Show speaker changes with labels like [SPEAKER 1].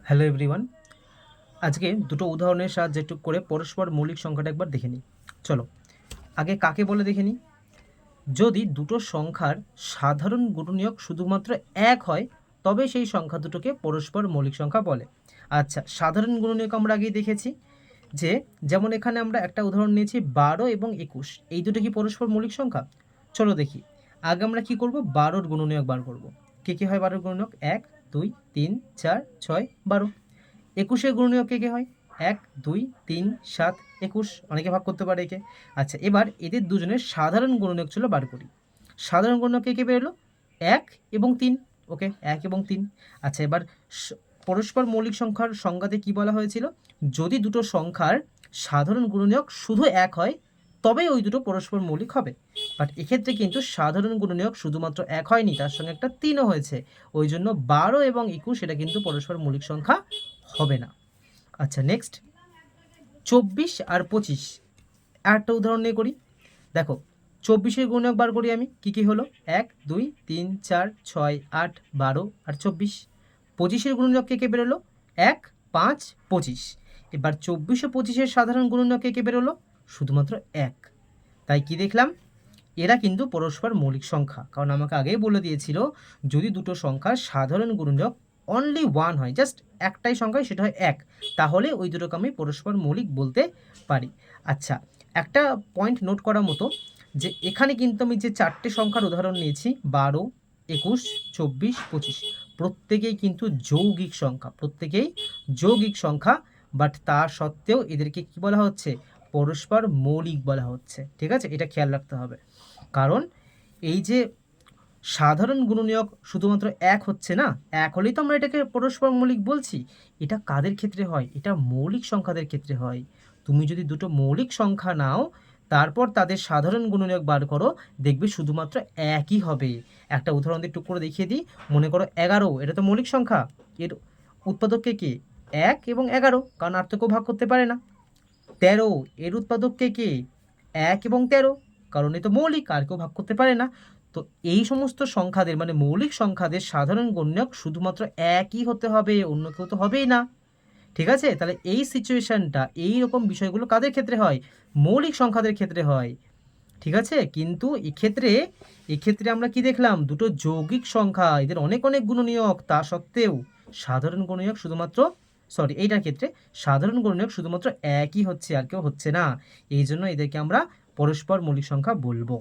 [SPEAKER 1] Hello everyone, আজকে দুটো উদাহরণের সাহায্যে একটু করে পরস্পর মৌলিক সংখ্যাটা একবার দেখে নিই। চলো আগে কাকে বলে দেখে নিই। যদি দুটো সংখ্যার সাধারণ গুণনীয়ক শুধুমাত্র এক হয় তবে সেই সংখ্যা দুটোকে পরস্পর মৌলিক সংখ্যা বলে। আচ্ছা, সাধারণ গুণনীয়ক আমরা আগেই দেখেছি যে যেমন এখানে আমরা একটা উদাহরণ নিয়েছি 12 এবং 21, এই দুটো কি পরস্পর মৌলিক সংখ্যা? চলো দেখি। আগে আমরা কি করব, 12-র গুণনীয়ক বার করব। কে হয় 12-র গুণনীয়ক? 1 2 3 4 6 12। 21-এর গুণনীয়ক কে হয়? 1 2 3 7 21। অনেকে ভাগ করতে পারে একে। আচ্ছা, এবার এদের দুজনের সাধারণ গুণনীয়ক ছিল বার করি। সাধারণ গুণনীয়ক কে বেরোলো? 1 এবং 3। ওকে, 1 এবং 3। আচ্ছা, এবার পরস্পর মৌলিক সংখ্যার সংজ্ঞাতে কি বলা হয়েছিল? যদি দুটো সংখ্যার সাধারণ গুণনীয়ক শুধু 1 হয় তবেই ওই দুটো পরস্পর মৌলিক হবে। বাট এক্ষেত্রে কিন্তু সাধারণ গুণনীয়ক শুধুমাত্র 1 হয়নি, তার সঙ্গে একটা 3ও হয়েছে। ওই জন্য 12 এবং 21 এটা কিন্তু পরস্পর মৌলিক সংখ্যা হবে না। আচ্ছা, নেক্সট 24 আর 25, একটা উদাহরণ নিয়ে করি। দেখো, 24-এর গুণনীয়ক বার করি আমি। কি হলো? 1 2 3 4 6 8 12 আর 24। 25-এর গুণনীয়ক কে বেরোলো? 1 5 25। এবার 24 ও 25-এর সাধারণ গুণনীয়ক কে বেরোলো? শুধুমাত্র 1। তাই কি দেখলাম? এরা কিন্তু পরস্পর মৌলিক সংখ্যা, কারণ আমাকে আগেই বলে দিয়েছিল যদি দুটো সংখ্যার সাধারণ গুণনীয়ক অনলি 1 হয়, জাস্ট একটাই সংখ্যায় সেটা হয় 1, তাহলে ওই দুটোকে আমি পরস্পর মৌলিক বলতে পারি। আচ্ছা, একটা পয়েন্ট নোট করার মতো যে এখানে কিন্তু আমি যে 4টে সংখ্যার উদাহরণ নিয়েছি, 12 21 24 25, প্রত্যেকেই কিন্তু যৌগিক সংখ্যা, প্রত্যেকেই যৌগিক সংখ্যা। বাট তা সত্ত্বেও এদেরকে কি বলা হচ্ছে? পরস্পর মৌলিক বলা হচ্ছে। ঠিক আছে, এটা খেয়াল রাখতে হবে। কারণ এই যে সাধারণ গুণনীয়ক শুধুমাত্র 1 হচ্ছে না, 1 হলেই তো আমরা এটাকে পরস্পর মৌলিক বলছি। এটা কাদের ক্ষেত্রে হয়? এটা মৌলিক সংখ্যাদের ক্ষেত্রে হয়। তুমি যদি দুটো মৌলিক সংখ্যা নাও, তারপর তাদের সাধারণ গুণনীয়ক বার করো, দেখবে শুধুমাত্র একই হবে। একটা উদাহরণ দিয়ে টুক করে দেখিয়ে দিই। মনে করো 11, এটা তো মৌলিক সংখ্যা। এর উৎপাদক কে? 1 এবং 11, কারণ আর তো কেউ ভাগ করতে পারে না। 13, এর উৎপাদক কে? 1 এবং 13, কারণ এ তো মৌলিক, আর কেউ ভাগ করতে পারে না। তো এই সমস্ত সংখ্যাদের মানে মৌলিক সংখ্যাদের সাধারণ গুণনীয়ক শুধুমাত্র একই হতে হবে, অন্য কেউ তো হবেই না। ঠিক আছে, তাহলে এই সিচুয়েশনটা, এই রকম বিষয়গুলো কাদের ক্ষেত্রে হয়? মৌলিক সংখ্যাদের ক্ষেত্রে হয়। ঠিক আছে, কিন্তু এক্ষেত্রে আমরা কি দেখলাম? দুটো যৌগিক সংখ্যা, এদের অনেক অনেক গুণনীয়ক, তা সত্ত্বেও সাধারণ গুণনীয়ক শুধুমাত্র, এইটার ক্ষেত্রে সাধারণ গুণনীয়ক শুধুমাত্র একই হচ্ছে, আর কেউ হচ্ছে না। এই জন্য এদেরকে আমরা পরস্পর মৌলিক সংখ্যা বলবো।